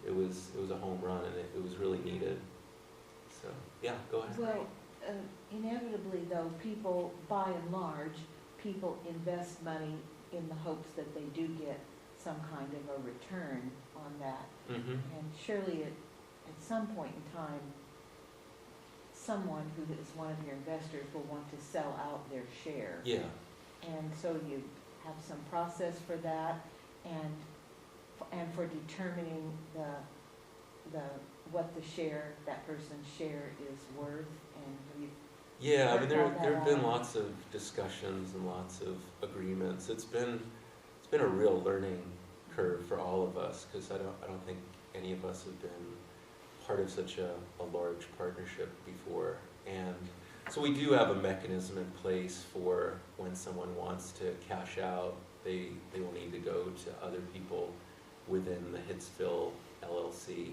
it was a home run, and it was really needed. So, yeah, go ahead. Well, inevitably though, people, by and large, people invest money in the hopes that they do get some kind of a return on that. Mm-hmm. And surely at some point in time, someone who is one of your investors will want to sell out their share. Yeah. And so you have some process for that, and for determining what the share, that person's share is worth, and we've. Yeah, I mean, there worked all have that been out. lots of discussions and lots of agreements. It's been a real learning curve for all of us, because I don't think any of us have been part of such a large partnership before. And so we do have a mechanism in place for when someone wants to cash out, they will need to go to other people within the Hitsville LLC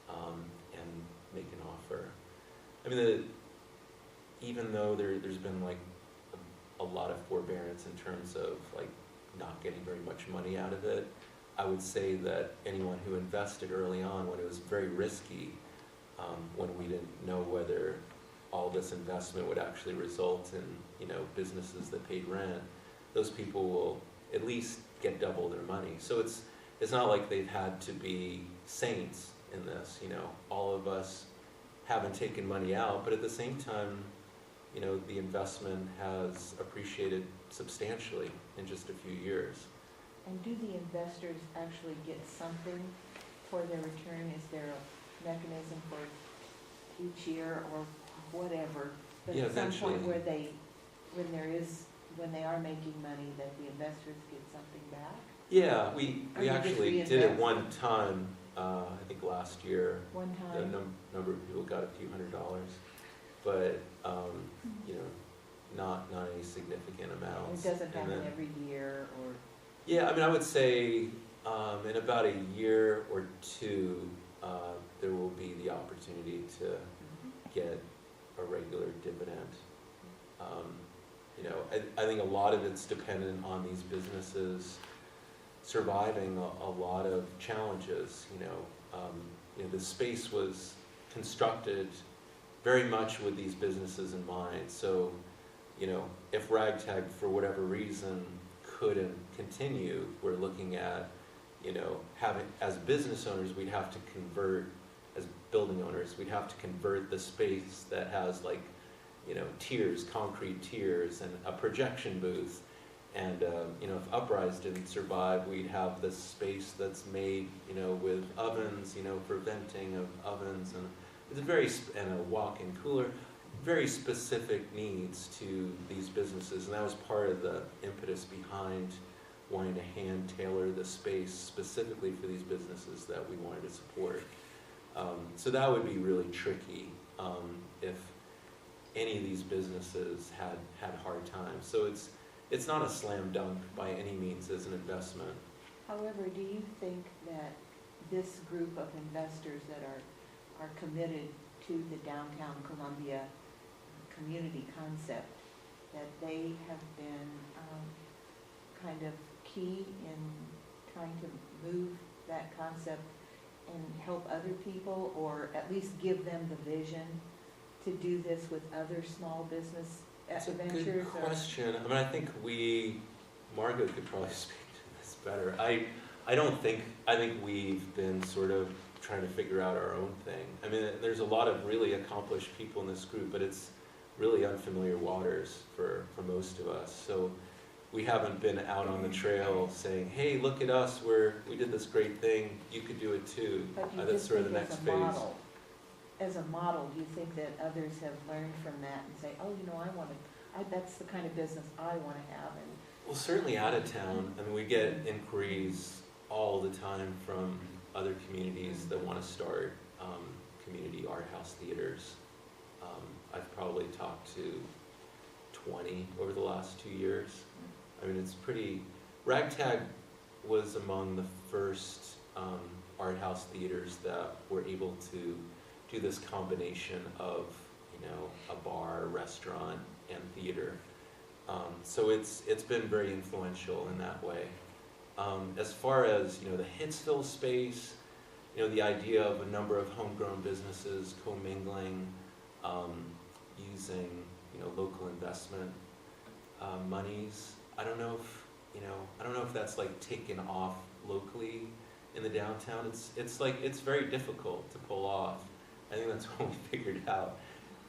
and make an offer. I mean, even though there's been like a lot of forbearance in terms of like not getting very much money out of it, I would say that anyone who invested early on when it was very risky, when we didn't know whether all this investment would actually result in, businesses that paid rent, those people will at least get double their money. So it's not like they've had to be saints in this, all of us haven't taken money out, but at the same time, the investment has appreciated substantially in just a few years. And do the investors actually get something for their return? Is there a mechanism for each year or whatever? But Yeah, at some eventually. point when they are making money, that the investors get something back? Yeah, we Or you just actually did it reinvest? one time, I think last year. One The time? number of people got a few $100s, but, not any significant It amounts. doesn't And happen then- every year, or? Yeah, I mean, I would say in about a year or two, there will be the opportunity to get a regular dividend. I think a lot of it's dependent on these businesses surviving a lot of challenges. The space was constructed very much with these businesses in mind. So, if Ragtag, for whatever reason, couldn't continue, we're looking at, having, as business owners, we'd have to convert, as building owners, we'd have to convert the space that has like, tiers, concrete tiers, and a projection booth. And, if Uprise didn't survive, we'd have this space that's made, with ovens, for venting of ovens, and it's and a walk-in cooler, very specific needs to these businesses. And that was part of the impetus behind wanting to hand tailor the space specifically for these businesses that we wanted to support. So that would be really tricky if any of these businesses had hard times. So it's not a slam dunk by any means as an investment. However, do you think that this group of investors that are committed to the downtown Columbia community concept, that they have been kind of key in trying to move that concept and help other people, or at least give them the vision to do this with other small business That's a ventures? good question. I mean, I think Margot could probably speak to this better. I think we've been sort of trying to figure out our own thing. I mean, there's a lot of really accomplished people in this group, but it's really unfamiliar waters for most of us. So we haven't been out on the trail saying, hey, look at us, we did this great thing, you could do it too. But you That's just sort of the think next as a phase. model, as a model, do you think that others have learned from that and say, oh, that's the kind of business I want to have? And Well, certainly out of town. I mean, we get inquiries all the time from other communities that want to start community art house theaters. I've probably talked to 20 over the last 2 years. I mean, it's pretty. Ragtag was among the first art house theaters that were able to do this combination of, a bar, restaurant, and theater. So it's been very influential in that way. As far as, the Hitsville space, you know, the idea of a number of homegrown businesses commingling, using, you know, local investment monies. I don't know if that's like taken off locally in the downtown. It's very difficult to pull off. I think that's what we figured out.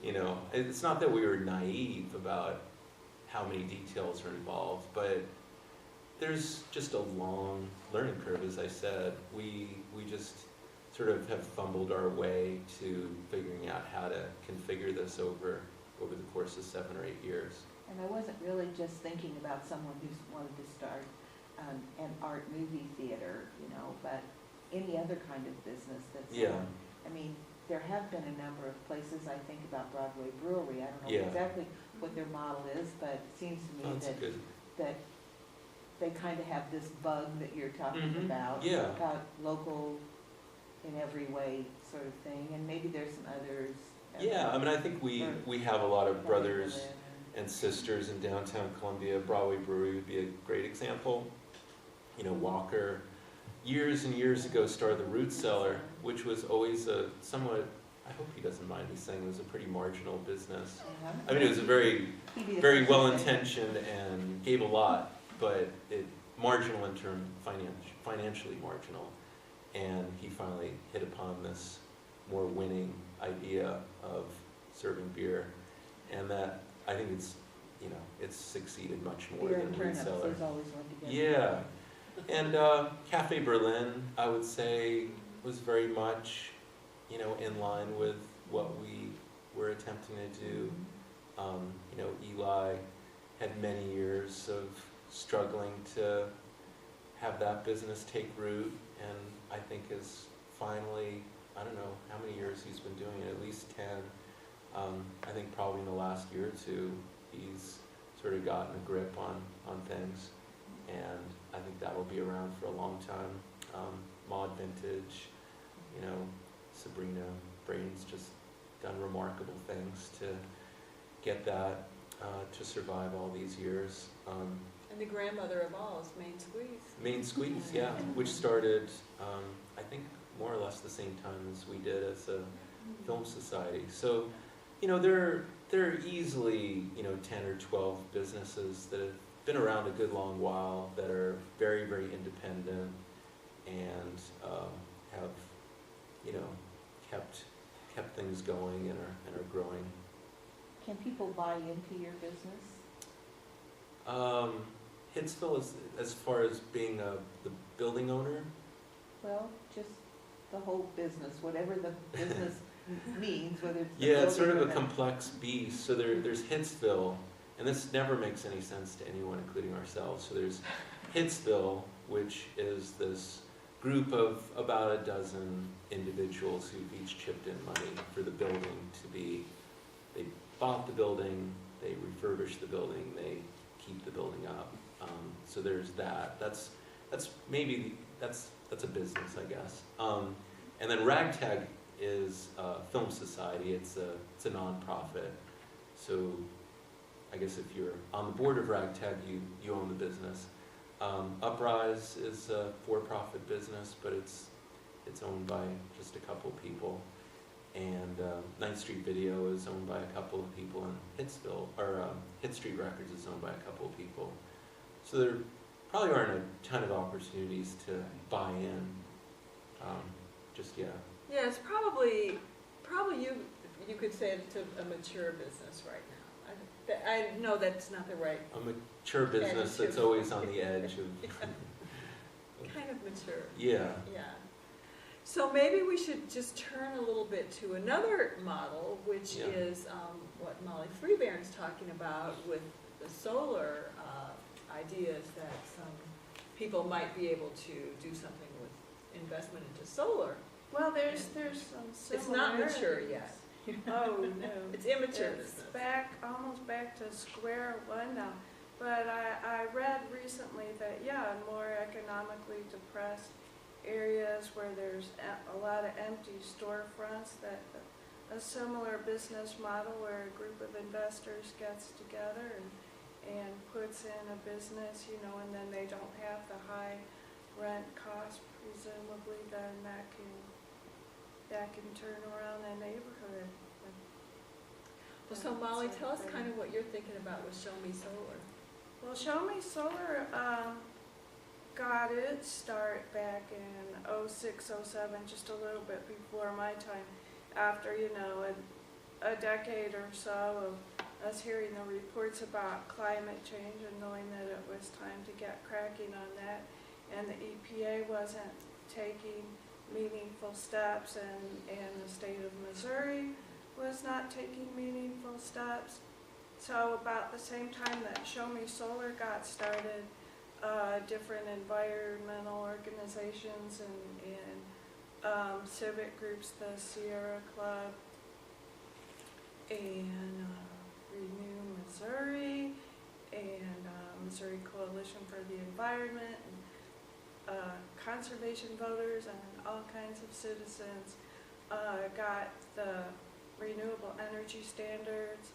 You know, it's not that we were naive about how many details are involved, but there's just a long learning curve, as I said. We just sort of have fumbled our way to figuring out how to configure this over the course of 7 or 8 years. And I wasn't really just thinking about someone who's wanted to start an art movie theater, you know, but any other kind of business that's, Yeah. I mean, there have been a number of places, I think about Broadway Brewery, I don't know Yeah. exactly what their model is, but it seems to me That's good. that they kind of have this bug that you're talking Mhm. about. Yeah. About local in every way sort of thing, and maybe there's some others. Yeah, I mean, I think we have a lot of brothers Berlin and sisters in downtown Columbia. Broadway Brewery would be a great example. You know, Walker, years and years ago, started the Root Cellar, which was always a somewhat, I hope he doesn't mind me saying, it was a pretty marginal business. Uh-huh. I mean, it was a very He'd be the very first to say. well-intentioned and gave a lot, but it marginal in term financially marginal. And he finally hit upon this more winning idea of serving beer, and that I think it's succeeded much more Beer than and Root turnips, Cellar. those always went together. Yeah, and Cafe Berlin, I would say, was very much, you know, in line with what we were attempting to do. You know, Eli had many years of struggling to have that business take root, and I think is finally, I don't know how many years he's been doing it, at least 10. I think probably in the last year or two, he's sort of gotten a grip on things, and I think that will be around for a long time. Mod Vintage, you know, Sabrina Brain's just done remarkable things to get that to survive all these years. And the grandmother of all is Main Squeeze. Main Squeeze, yeah, which started, I think, more or less the same time as we did as a film society. So, you know, there are easily, you know, 10 or 12 businesses that have been around a good long while that are very, very independent and have, you know, kept things going and are growing. Can people buy into your business? Hitsville, as far as being the building owner, Well, just the whole business, whatever the business means, whether it's the yeah, it's sort building of or a the- complex beast. So there's Hitsville, and this never makes any sense to anyone, including ourselves. So there's Hitsville, which is this group of about a dozen individuals who've each chipped in money for the building to be, they bought the building, they refurbished the building, they keep the building up. So there's that. That's a business, I guess. And then Ragtag is a film society. It's a nonprofit. So I guess if you're on the board of Ragtag, you own the business. Uprise is a for-profit business, but it's owned by just a couple people. And 9th Street Video is owned by a couple of people, and Hitsville, or Hit Street Records is owned by a couple of people. So there probably aren't a ton of opportunities to buy in just yet. Yeah, it's probably you could say it's a mature business right now. I know that's not the right A mature business that's always on the edge of... kind of mature. Yeah. Yeah. So maybe we should just turn a little bit to another model, which Yeah. is what Molly Freebairn's talking about with the solar ideas that some people might be able to do something with investment into solar. Well, there's some similarities. It's not mature yet. Oh, no. It's immature It's business. almost back to square one now. But I read recently that, yeah, in more economically depressed areas where there's a lot of empty storefronts, that a similar business model where a group of investors gets together and puts in a business, you know, and then they don't have the high rent cost, presumably, then that can can turn around a neighborhood. Well, so Molly, tell us kind of what you're thinking about with Show Me Solar. Well, Show Me Solar got its start back in '06, '07, just a little bit before my time, after, you know, a decade or so of us hearing the reports about climate change and knowing that it was time to get cracking on that, and the EPA wasn't taking meaningful steps, and the state of Missouri was not taking meaningful steps. So about the same time that Show Me Solar got started, different environmental organizations and civic groups, the Sierra Club and Renew Missouri and Missouri Coalition for the Environment and conservation voters and all kinds of citizens got the renewable energy standards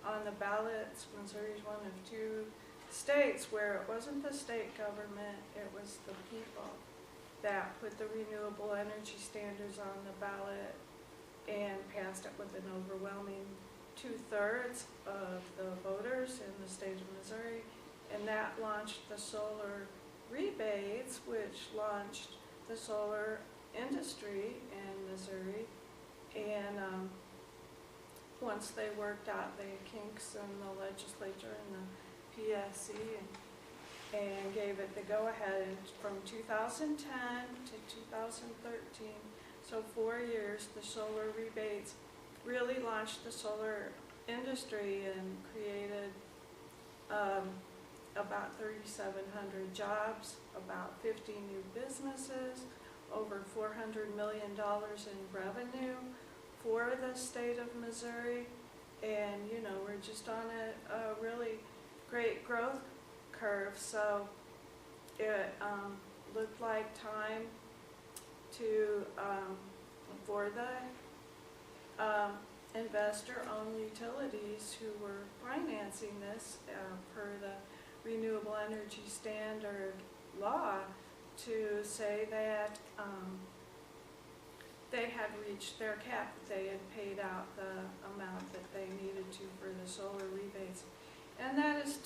on the ballots. Missouri's one of two states where it wasn't the state government, it was the people that put the renewable energy standards on the ballot and passed it with an overwhelming 2/3 of the voters in the state of Missouri, and that launched the solar rebates, which launched the solar industry in Missouri. And once they worked out the kinks in the legislature and the PSC and gave it the go-ahead, and from 2010 to 2013, so 4 years, the solar rebates really launched the solar industry and created about 3,700 jobs, about 50 new businesses, over $400 million in revenue for the state of Missouri. And, you know, we're just on a really great growth curve. So it looked like time to, for the investor-owned utilities who were financing this per the Renewable Energy Standard law, to say that they had reached their cap, that they had paid out the amount that they needed to for the solar rebates. And that is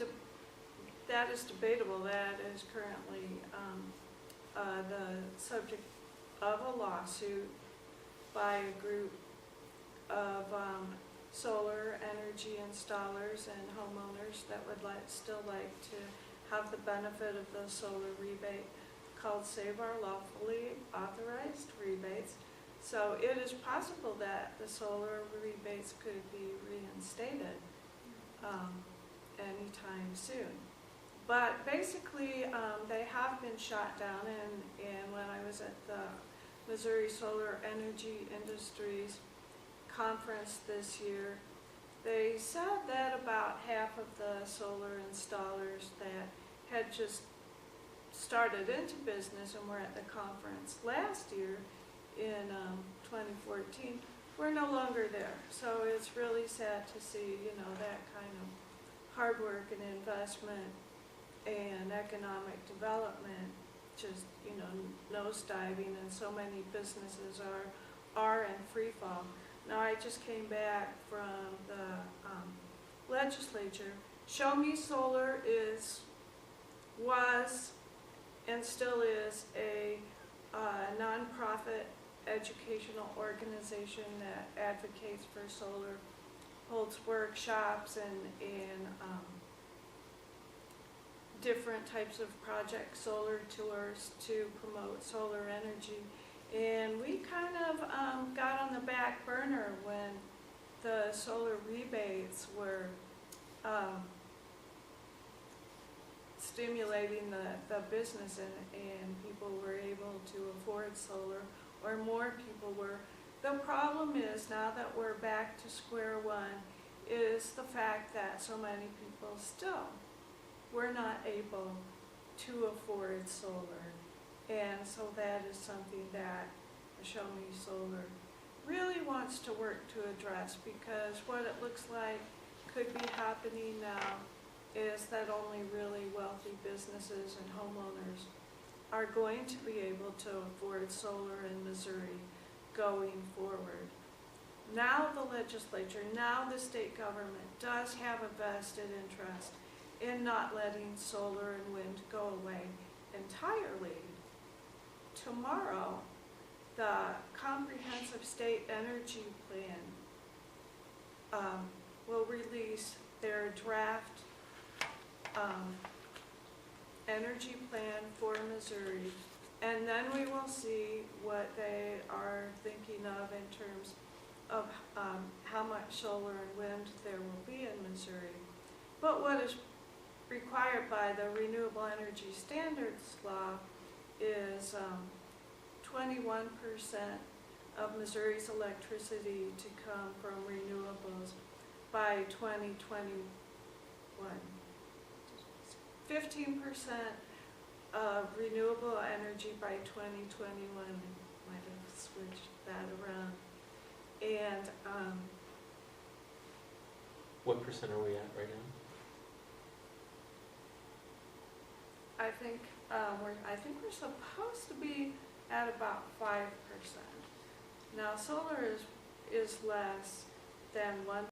debatable. That is currently the subject of a lawsuit by a group of solar energy installers and homeowners that would still like to have the benefit of the solar rebate, called Save Our Lawfully Authorized Rebates. So it is possible that the solar rebates could be reinstated anytime soon. But basically, they have been shot down, and when I was at the Missouri Solar Energy Industries conference this year, they said that about half of the solar installers that had just started into business and were at the conference last year in 2014 were no longer there. So it's really sad to see, you know, that kind of hard work and investment and economic development just, you know, nosediving, and so many businesses are in free fall. Now, I just came back from the legislature. Show Me Solar was and still is a nonprofit educational organization that advocates for solar, holds workshops and different types of project solar tours to promote solar energy. And we kind of got on the back burner when the solar rebates were stimulating the business, and people were able to afford solar, or more people were. The problem is, now that we're back to square one, is the fact that so many people still were not able to afford solar. And so that is something that Show Me Solar really wants to work to address, because what it looks like could be happening now is that only really wealthy businesses and homeowners are going to be able to afford solar in Missouri, going forward. Now the legislature, now the state government does have a vested interest in not letting solar and wind go away entirely. Tomorrow, the Comprehensive State Energy Plan will release their draft energy plan for Missouri, and then we will see what they are thinking of in terms of how much solar and wind there will be in Missouri. But what is required by the Renewable Energy Standards Law is 21% of Missouri's electricity to come from renewables by 2021. 15% of renewable energy by 2021. Might have switched that around. And What percent are we at right now? I think we're supposed to be at about 5%. Now solar is less than 1%